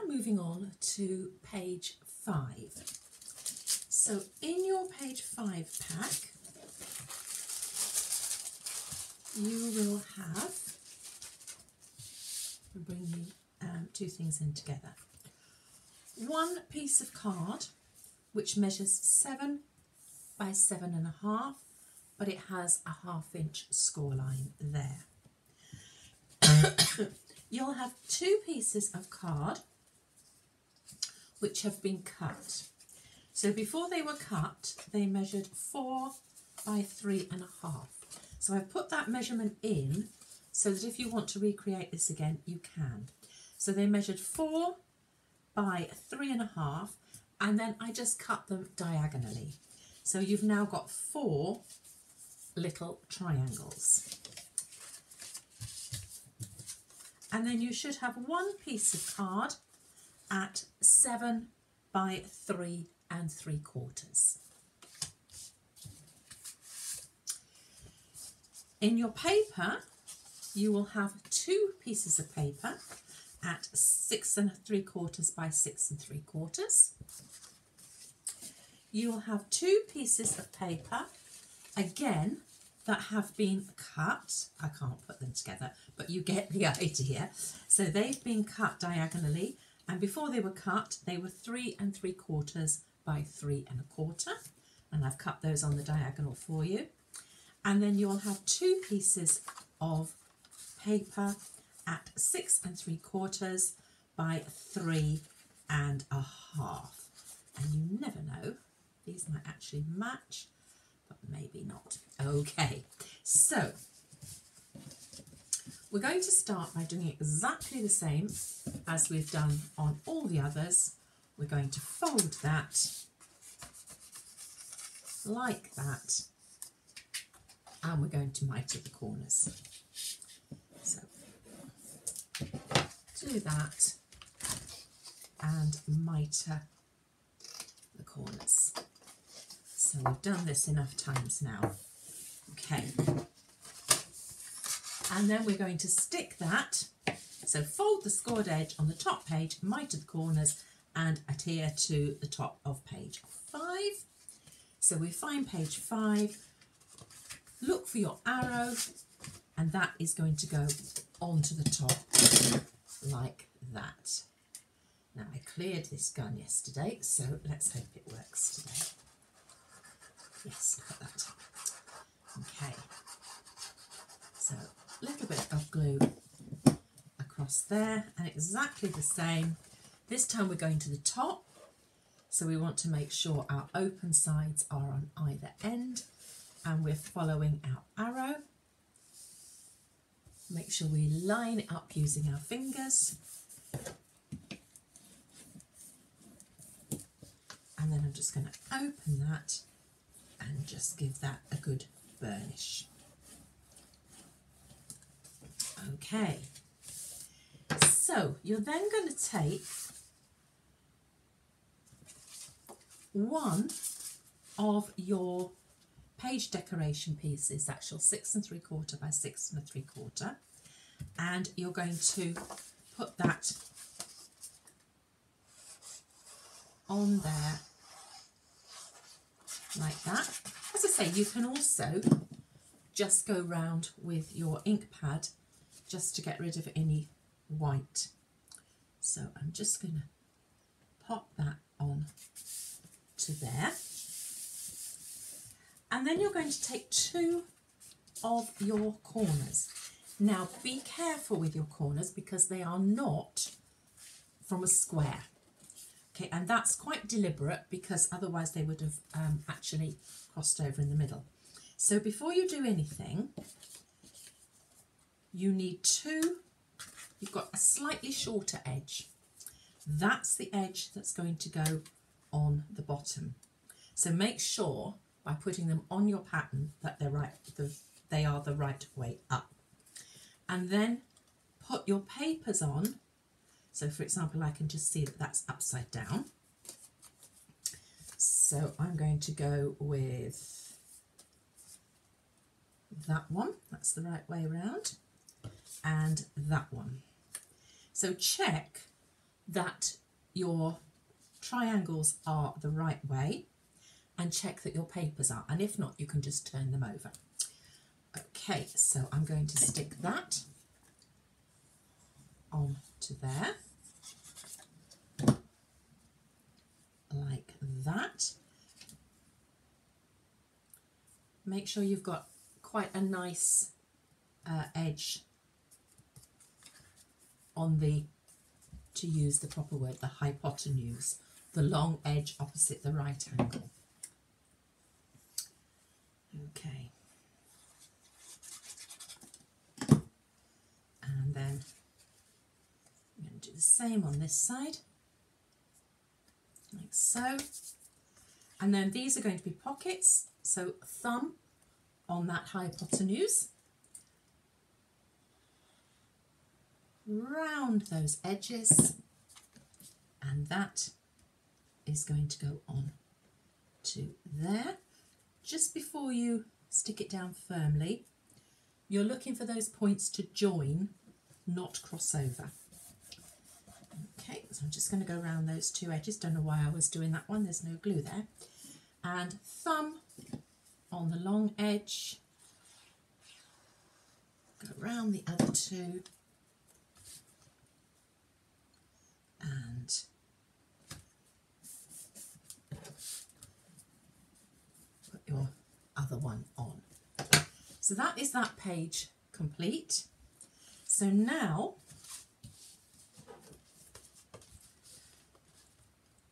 moving on to page 5. So in your page 5 pack, you will have, we'll bring the two things in together. One piece of card which measures 7 by 7.5, but it has a 1/2 inch score line there. You'll have 2 pieces of card which have been cut. So before they were cut, they measured 4 by 3.5. So I've put that measurement in so that if you want to recreate this again, you can. So they measured 4 by 3.5, and then I just cut them diagonally. So you've now got 4 little triangles. And then you should have 1 piece of card at 7 by 3 3/4. In your paper, you will have 2 pieces of paper at 6 3/4 by 6 3/4. You will have 2 pieces of paper, again, that have been cut. I can't put them together, but you get the idea. So they've been cut diagonally, and before they were cut, they were 3 3/4 by 3 1/4, and I've cut those on the diagonal for you. And then you'll have 2 pieces of paper at 6 3/4 by 3 1/2. And you never know, these might actually match, but maybe not. Okay, so we're going to start by doing exactly the same as we've done on all the others. We're going to fold that like that, and we're going to miter the corners. So do that and miter the corners. So we've done this enough times now. Okay. And then we're going to stick that. So fold the scored edge on the top page, miter the corners, and adhere to the top of page 5. So we find page 5, look for your arrow, and that is going to go onto the top like that. Now I cleared this gun yesterday, so let's hope it works today. Yes, look at that. Okay. So a little bit of glue across there, and exactly the same. This time we're going to the top, so we want to make sure our open sides are on either end, and we're following our arrow. Make sure we line it up using our fingers. And then I'm just going to open that and just give that a good burnish. Okay, so you're then going to take one of your page decoration pieces, that's your 6 3/4 by 6 3/4, and you're going to put that on there like that. As I say, you can also just go round with your ink pad just to get rid of any white. So I'm just going to pop that on to there. And then you're going to take 2 of your corners. Now be careful with your corners because they are not from a square. Okay, and that's quite deliberate because otherwise they would have actually crossed over in the middle. So before you do anything, you need 2, you've got a slightly shorter edge. That's the edge that's going to go on the bottom. So make sure by putting them on your pattern that they are the right way up. And then put your papers on. So for example, I can just see that that's upside down. So I'm going to go with that one, that's the right way around, and that one. So check that your triangles are the right way and check that your papers are, and if not, you can just turn them over. Okay, so I'm going to stick that on to there, like that. Make sure you've got quite a nice edge on the, to use the proper word, the hypotenuse, the long edge opposite the right angle. Okay. And then I'm going to do the same on this side, like so. And then these are going to be pockets, so thumb on that hypotenuse, round those edges, and that is going to go on to there. Just before you stick it down firmly, you're looking for those points to join, not cross over. Okay, so I'm just going to go around those two edges. Don't know why I was doing that one, there's no glue there. And thumb on the long edge, go around the other two, and put your other one on. So that is that page complete. So now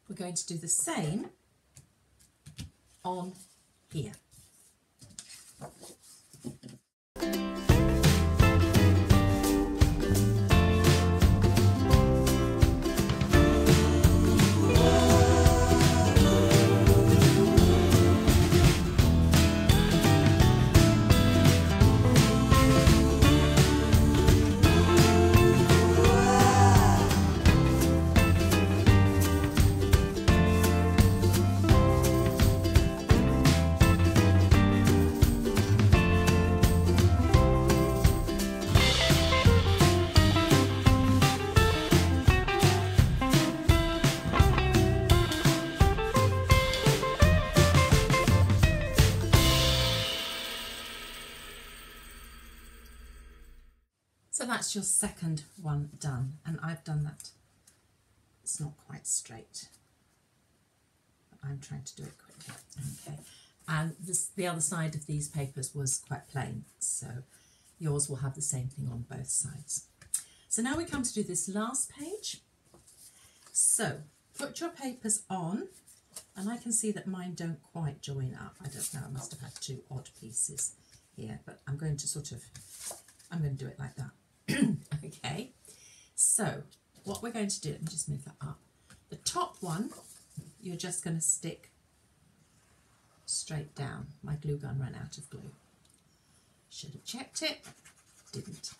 we're going to do the same on here. So that's your second one done, and I've done that. It's not quite straight, but I'm trying to do it quickly. Okay, and the other side of these papers was quite plain, so yours will have the same thing on both sides. So now we come to do this last page. So put your papers on, and I can see that mine don't quite join up. I don't know, I must have had two odd pieces here, but I'm going to do it like that. Okay, so what we're going to do, let me just move that up. The top one, you're just going to stick straight down. My glue gun ran out of glue. Should have checked it, didn't.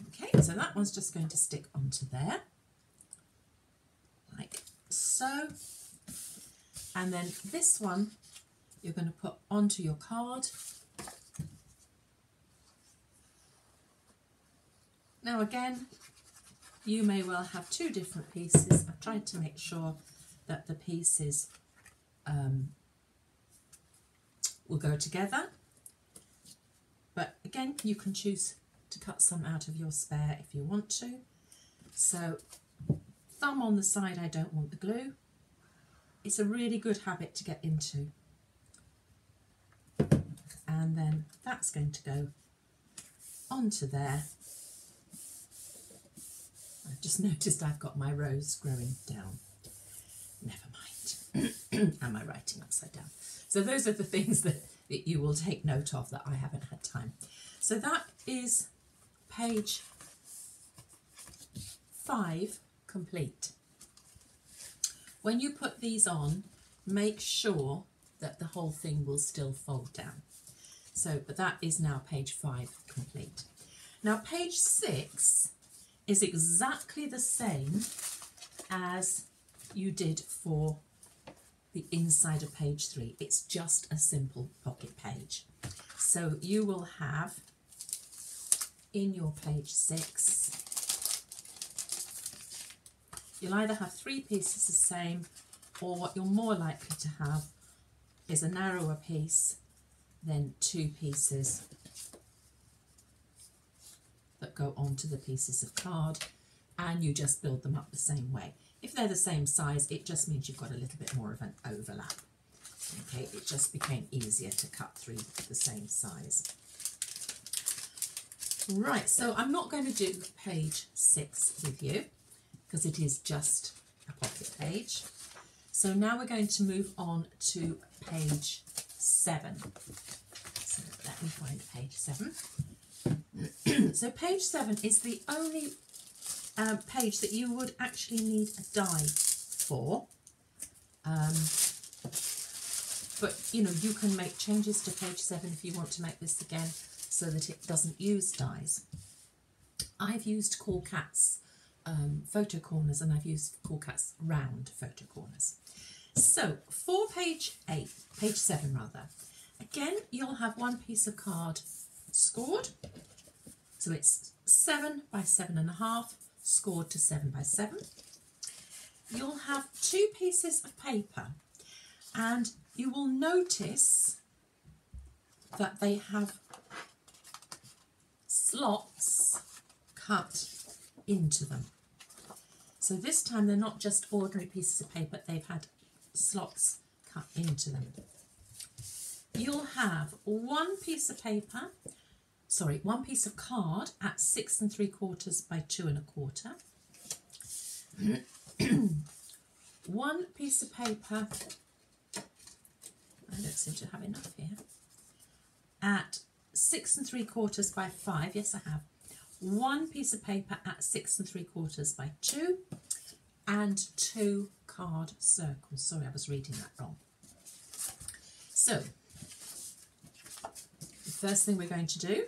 Okay, so that one's just going to stick onto there, like so. And then this one, you're going to put onto your card. Now again, you may well have two different pieces. I've tried to make sure that the pieces will go together. But again, you can choose to cut some out of your spare if you want to. So thumb on the side, I don't want the glue. It's a really good habit to get into. And then that's going to go onto there. I've just noticed I've got my rose growing down. Never mind. Am I writing upside down? So those are the things that you will take note of that I haven't had time. So that is page 5 complete. When you put these on, make sure that the whole thing will still fold down. So, but that is now page 5 complete. Now page 6 is exactly the same as you did for the inside of page 3. It's just a simple pocket page. So you will have in your page 6 You'll either have 3 pieces the same, or what you're more likely to have is a narrower piece than 2 pieces that go onto the pieces of card, and you just build them up the same way. If they're the same size, it just means you've got a little bit more of an overlap. Okay, it just became easier to cut through the same size. Right, so I'm not going to do page 6 with you because it is just a pocket page. So now we're going to move on to page 7. So let me find page 7. So page 7 is the only page that you would actually need a die for. But you know, you can make changes to page 7 if you want to make this again so that it doesn't use dies. I've used Cool Cats photo corners, and I've used Cool Cats round photo corners. So for page 7 rather, again you'll have 1 piece of card scored. So it's 7 by 7.5 scored to 7 by 7. You'll have 2 pieces of paper, and you will notice that they have slots cut into them. So this time they're not just ordinary pieces of paper, they've had slots cut into them. You'll have 1 piece of paper, sorry, 1 piece of card at 6 3/4 by 2 1/4. 1 piece of paper, I don't seem to have enough here, at 6 3/4 by 5, yes I have. 1 piece of paper at 6 3/4 by 2, and 2 card circles. Sorry, I was reading that wrong. So, the first thing we're going to do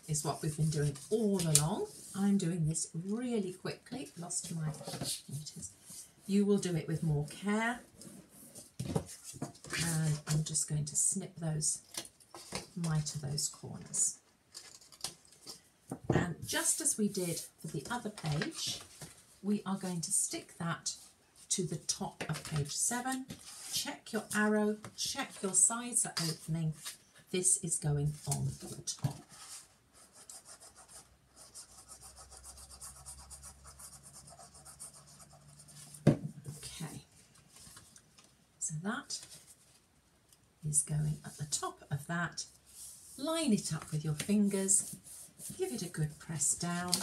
is what we've been doing all along. I'm doing this really quickly. Lost my... You will do it with more care. And I'm just going to snip those mite of those corners. And just as we did for the other page, we are going to stick that to the top of page 7. Check your arrow, check your sides are opening. This is going on the top. Okay, so that is going at the top of that. Line it up with your fingers, give it a good press down.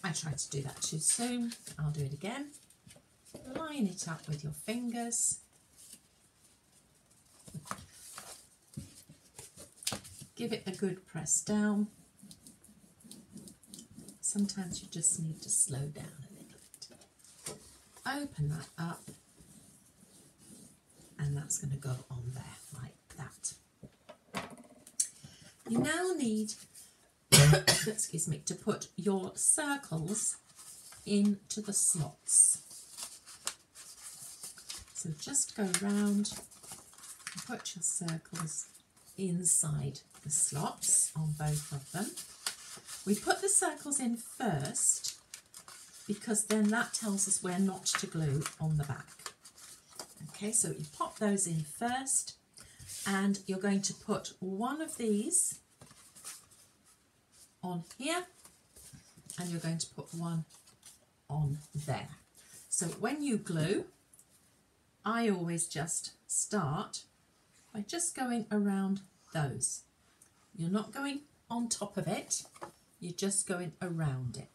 I tried to do that too soon, I'll do it again. Line it up with your fingers. Give it a good press down. Sometimes you just need to slow down a little bit. Open that up, and that's going to go on there like that. You now need, excuse me, to put your circles into the slots. So just go round and put your circles inside the slots on both of them. We put the circles in first because then that tells us where not to glue on the back. Okay, so you pop those in first, and you're going to put one of these on here, and you're going to put one on there. So when you glue, I always just start by just going around those. You're not going on top of it, you're just going around it.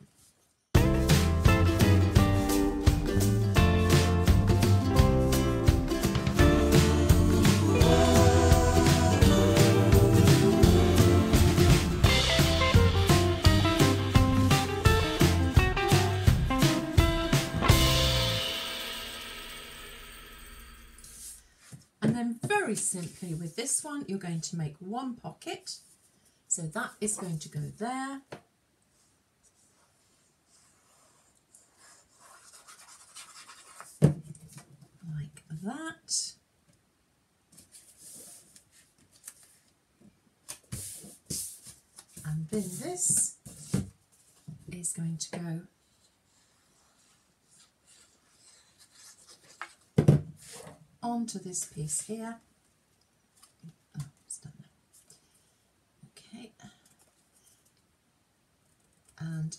And then very simply with this one, you're going to make 1 pocket. So that is going to go there. Like that. And then this is going to go onto this piece here. Oh, it's done now. Okay. And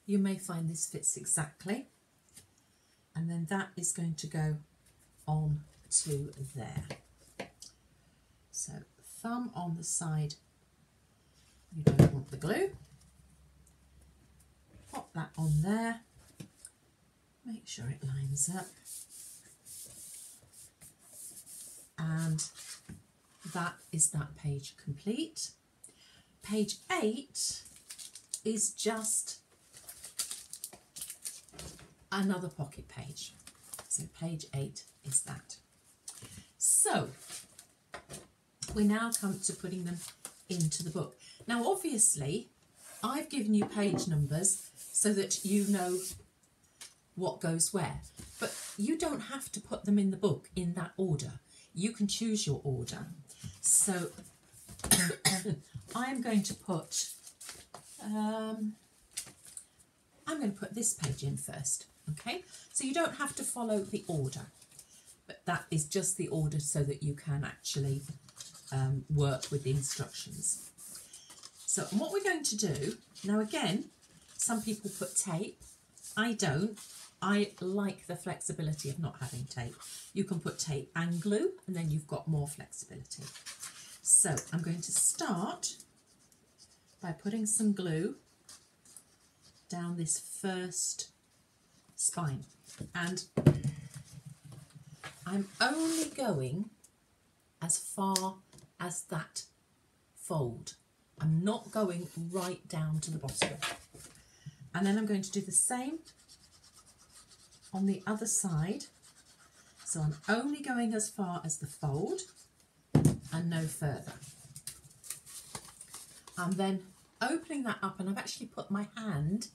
you may find this fits exactly. And then that is going to go on to there. So thumb on the side, you don't want the glue. Pop that on there. Make sure it lines up. And that is that page complete. Page 8 is just another pocket page. So page 8 is that. So we now come to putting them into the book. Now obviously I've given you page numbers so that you know what goes where, but you don't have to put them in the book in that order. You can choose your order. So I'm going to put this page in first. Okay, so you don't have to follow the order, but that is just the order so that you can actually work with the instructions. So what we're going to do now, again, some people put tape. I don't. I like the flexibility of not having tape. You can put tape and glue, and then you've got more flexibility. So I'm going to start by putting some glue down this first spine, and I'm only going as far as that fold. I'm not going right down to the bottom. And then I'm going to do the same on the other side. So I'm only going as far as the fold and no further. I'm then opening that up, and I've actually put my hand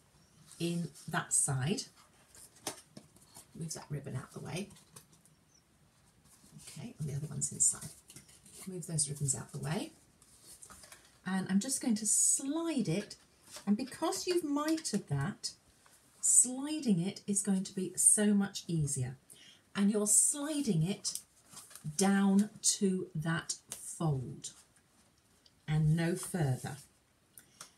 in that side. Move that ribbon out the way. Okay, and the other one's inside. Move those ribbons out the way. And I'm just going to slide it, and because you've mitered that, sliding it is going to be so much easier. And you're sliding it down to that fold and no further.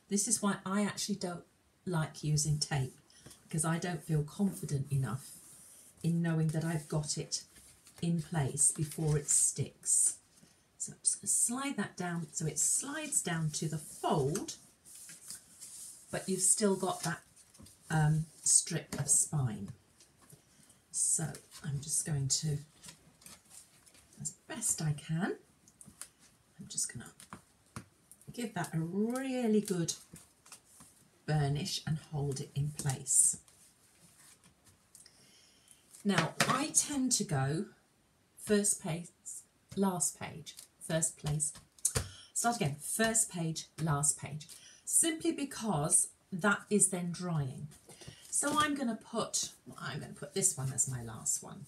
This is why I actually don't like using tape, because I don't feel confident enough in knowing that I've got it in place before it sticks. So I'm just going to slide that down so it slides down to the fold, but you've still got that strip of spine. So I'm just going to, as best I can, I'm just going to give that a really good burnish and hold it in place. Now I tend to go first page, last page, first place, start again, first page, last page, simply because that is then drying. So I'm going to put this one as my last one.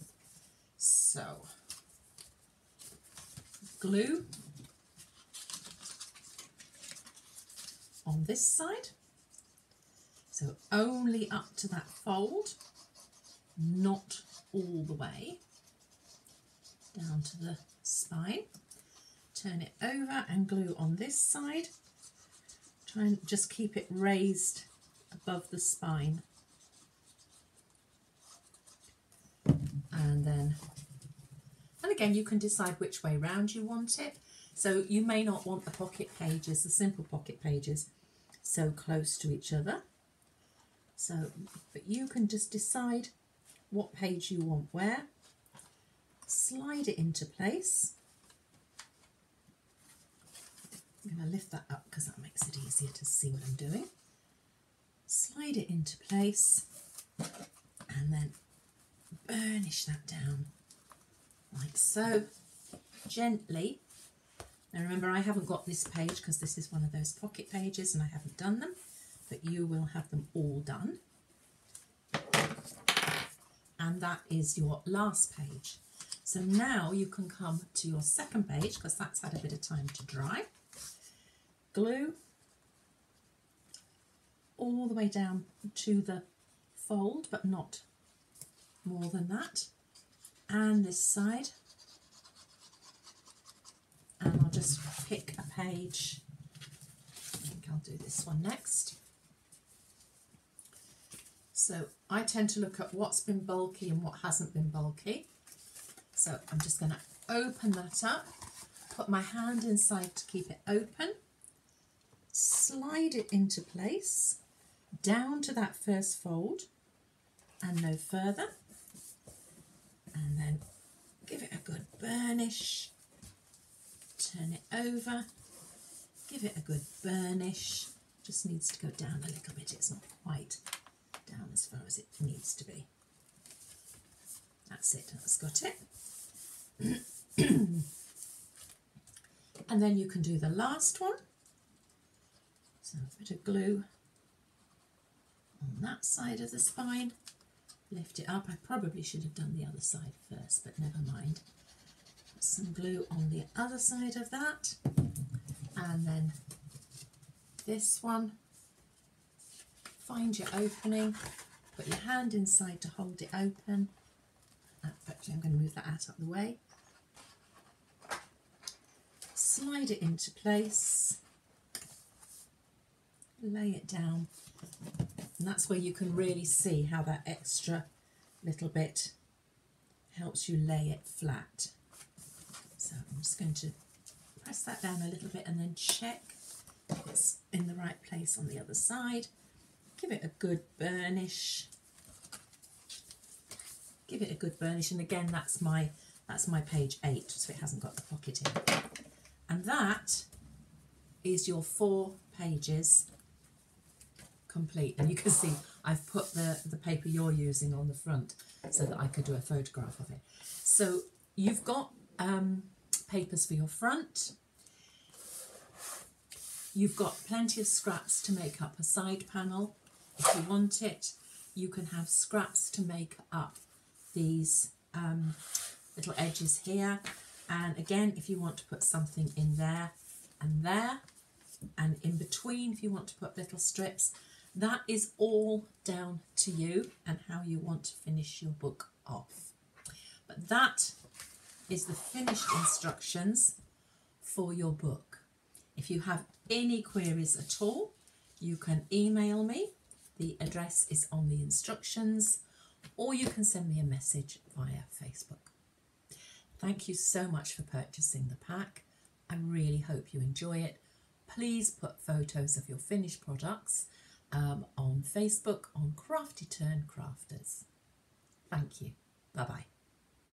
So glue on this side, so only up to that fold, not all the way down to the spine. Turn it over and glue on this side. Try and just keep it raised above the spine. And again, you can decide which way round you want it. So you may not want the pocket pages, the simple pocket pages, so close to each other. So, but you can just decide what page you want where. Slide it into place. I'm going to lift that up because that makes it easier to see what I'm doing. Slide it into place and then burnish that down like so, gently. Now remember, I haven't got this page because this is one of those pocket pages and I haven't done them, but you will have them all done. And that is your last page. So now you can come to your second page because that's had a bit of time to dry. Glue all the way down to the fold, but not more than that. and this side, and I'll just pick a page. I think I'll do this one next. So I tend to look at what's been bulky and what hasn't been bulky. So I'm just going to open that up, put my hand inside to keep it open, slide it into place, down to that first fold and no further, and then give it a good burnish, turn it over, give it a good burnish, just needs to go down a little bit, it's not quite down as far as it needs to be. That's it, that's got it. And then you can do the last one. So a bit of glue on that side of the spine, lift it up. I probably should have done the other side first, but never mind. Put some glue on the other side of that, and then this one. Find your opening, put your hand inside to hold it open. Actually, I'm going to move that out of the way. Slide it into place, lay it down, and that's where you can really see how that extra little bit helps you lay it flat. So I'm just going to press that down a little bit and then check if it's in the right place on the other side. Give it a good burnish. Give it a good burnish, and again that's my page 8, so it hasn't got the pocket in. And that is your 4 pages complete. And you can see I've put the paper you're using on the front so that I could do a photograph of it. So you've got papers for your front. You've got plenty of scraps to make up a side panel. If you want it, you can have scraps to make up these little edges here. And again, if you want to put something in there, and in between, if you want to put little strips, that is all down to you and how you want to finish your book off. But that is the finished instructions for your book. If you have any queries at all, you can email me. The address is on the instructions, or you can send me a message via Facebook. Thank you so much for purchasing the pack. I really hope you enjoy it. Please put photos of your finished products on Facebook on Crafty Turn Crafters. Thank you. Bye-bye.